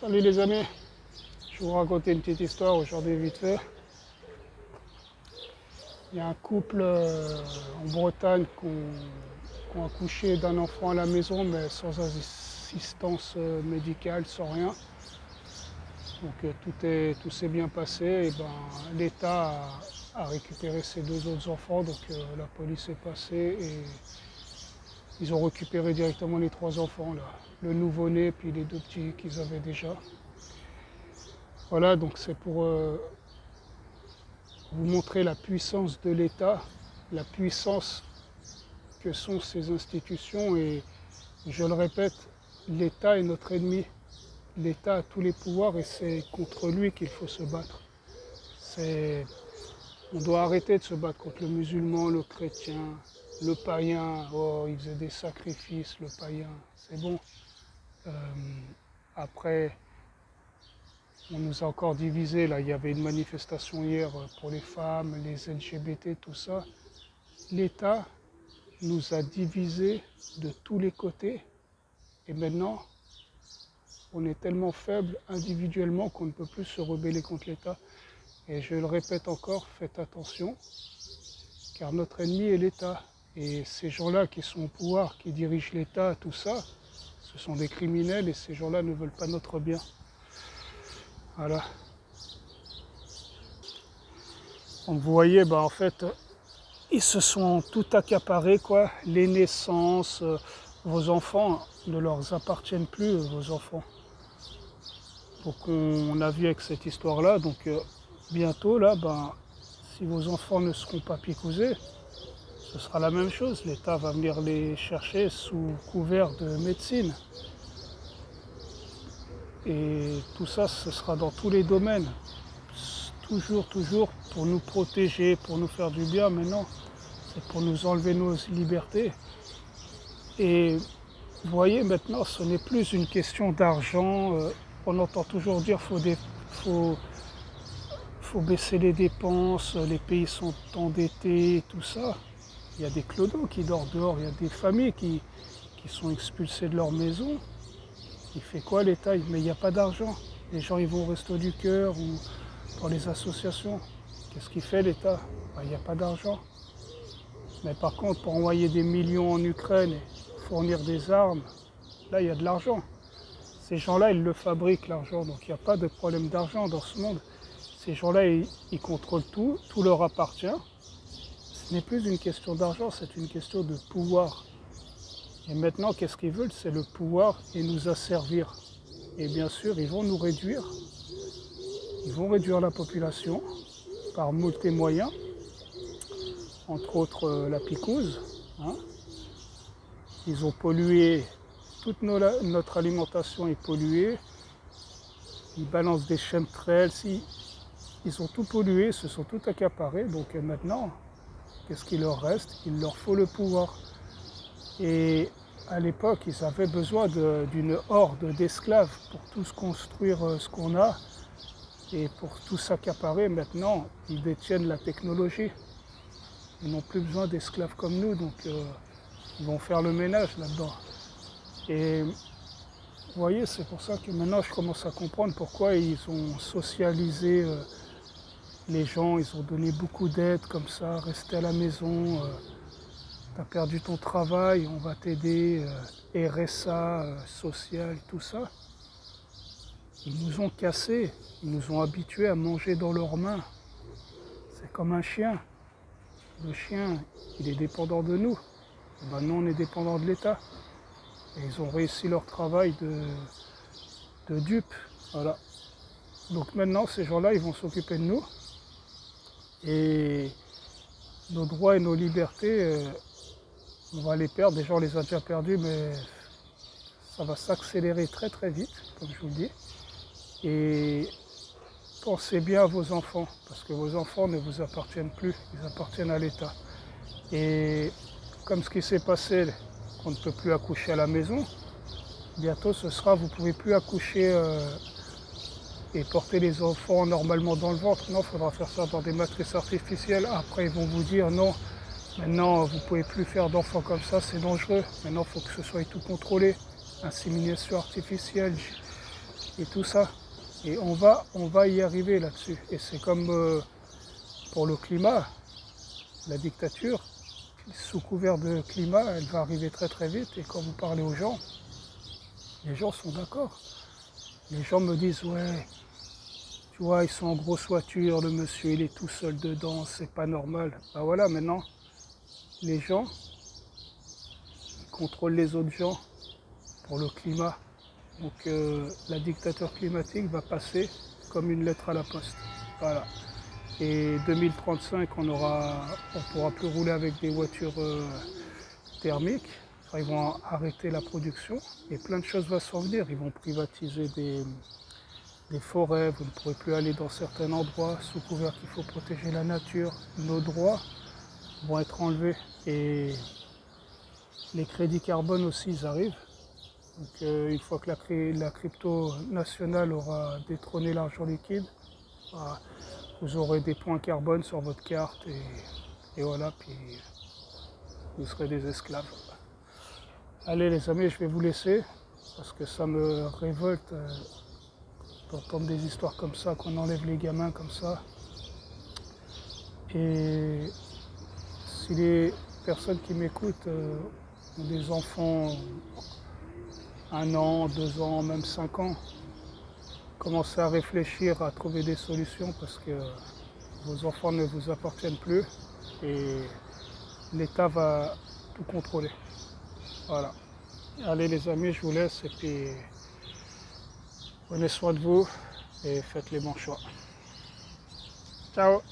Salut les amis, je vais vous raconter une petite histoire aujourd'hui vite fait. Il y a un couple en Bretagne qui ont accouché d'un enfant à la maison mais sans assistance médicale, sans rien. Donc tout s'est bien passé et ben, l'État a récupéré ces deux autres enfants, donc la police est passée et ils ont récupéré directement les trois enfants, là, le nouveau-né puis les deux petits qu'ils avaient déjà. Voilà, donc c'est pour vous montrer la puissance de l'État, la puissance que sont ces institutions et je le répète, l'État est notre ennemi. L'État a tous les pouvoirs et c'est contre lui qu'il faut se battre. On doit arrêter de se battre contre le musulman, le chrétien, le païen. Oh, il faisait des sacrifices, le païen, c'est bon. Après, on nous a encore divisés. Là, il y avait une manifestation hier pour les femmes, les LGBT, tout ça. L'État nous a divisés de tous les côtés et maintenant, on est tellement faible individuellement qu'on ne peut plus se rebeller contre l'État. Et je le répète encore, faites attention, car notre ennemi est l'État. Et ces gens-là qui sont au pouvoir, qui dirigent l'État, tout ça, ce sont des criminels et ces gens-là ne veulent pas notre bien. Voilà. Donc vous voyez, en fait, ils se sont tout accaparés, quoi. Les naissances, vos enfants ne leur appartiennent plus, vos enfants. Donc on a vu avec cette histoire-là, donc bientôt, là, si vos enfants ne seront pas picousés, ce sera la même chose. L'État va venir les chercher sous couvert de médecine. Et tout ça, ce sera dans tous les domaines. Toujours pour nous protéger, pour nous faire du bien, mais non, c'est pour nous enlever nos libertés. Et vous voyez, maintenant, ce n'est plus une question d'argent. On entend toujours dire qu'il faut baisser les dépenses, les pays sont endettés, tout ça. Il y a des clodos qui dorment dehors, il y a des familles qui sont expulsées de leur maison. Il fait quoi l'État? Mais il n'y a pas d'argent. Les gens ils vont au Resto du Cœur ou dans les associations. Qu'est-ce qu'il fait l'État? Il n'y a pas d'argent. Mais par contre, pour envoyer des millions en Ukraine et fournir des armes, là il y a de l'argent. Ces gens-là, ils le fabriquent l'argent, donc il n'y a pas de problème d'argent dans ce monde. Ces gens-là, ils contrôlent tout, tout leur appartient. Ce n'est plus une question d'argent, c'est une question de pouvoir. Et maintenant, qu'est-ce qu'ils veulent? C'est le pouvoir et nous asservir. Et bien sûr, ils vont nous réduire. Ils vont réduire la population par moult moyens, entre autres la picouse. Ils ont pollué, toute notre alimentation est polluée. Ils balancent des chemtrails, ils ont tout pollué, ils se sont tout accaparés. Donc maintenant, qu'est-ce qu'il leur reste? Il leur faut le pouvoir. Et à l'époque, ils avaient besoin d'une horde d'esclaves pour tous construire ce qu'on a et pour tout s'accaparer. Maintenant, ils détiennent la technologie. Ils n'ont plus besoin d'esclaves comme nous, donc ils vont faire le ménage là-dedans. Et vous voyez, c'est pour ça que maintenant je commence à comprendre pourquoi ils ont socialisé les gens, ils ont donné beaucoup d'aide comme ça, rester à la maison. Tu as perdu ton travail, on va t'aider, RSA, social, tout ça. Ils nous ont cassés, ils nous ont habitués à manger dans leurs mains. C'est comme un chien. Le chien, il est dépendant de nous. Nous, on est dépendant de l'État. Et ils ont réussi leur travail de dupes. Voilà. Donc maintenant, ces gens-là, ils vont s'occuper de nous. Et nos droits et nos libertés, on va les perdre. Déjà, on les a déjà perdus, mais ça va s'accélérer très très vite, comme je vous le dis. Et pensez bien à vos enfants, parce que vos enfants ne vous appartiennent plus, ils appartiennent à l'État. Et comme ce qui s'est passé, qu'on ne peut plus accoucher à la maison, bientôt ce sera, vous ne pouvez plus accoucher et porter les enfants normalement dans le ventre. Non, il faudra faire ça dans des matrices artificielles. Après, ils vont vous dire non. Maintenant, vous ne pouvez plus faire d'enfants comme ça, c'est dangereux. Maintenant, il faut que ce soit tout contrôlé. Insémination artificielle, et tout ça. Et on va y arriver là-dessus. Et c'est comme pour le climat, la dictature, sous couvert de climat, elle va arriver très très vite. Et quand vous parlez aux gens, les gens sont d'accord. Les gens me disent, ouais, tu vois, ils sont en grosse voiture, le monsieur il est tout seul dedans, c'est pas normal. Ben voilà, maintenant, les gens, ils contrôlent les autres gens pour le climat. Donc la dictature climatique va passer comme une lettre à la poste. Voilà. Et 2035, on pourra plus rouler avec des voitures thermiques. Enfin, ils vont arrêter la production et plein de choses vont s'en venir. Ils vont privatiser des forêts, vous ne pourrez plus aller dans certains endroits sous couvert qu'il faut protéger la nature. Nos droits vont être enlevés et les crédits carbone aussi, ils arrivent. Donc une fois que la crypto nationale aura détrôné l'argent liquide, vous aurez des points carbone sur votre carte et voilà, puis vous serez des esclaves. Allez les amis, je vais vous laisser parce que ça me révolte d'entendre des histoires comme ça, qu'on enlève les gamins comme ça. Et si les personnes qui m'écoutent ont des enfants 1 an, 2 ans, même 5 ans, commencez à réfléchir, à trouver des solutions parce que vos enfants ne vous appartiennent plus et l'État va tout contrôler. Voilà. Allez les amis, je vous laisse et puis prenez soin de vous et faites les bons choix. Ciao!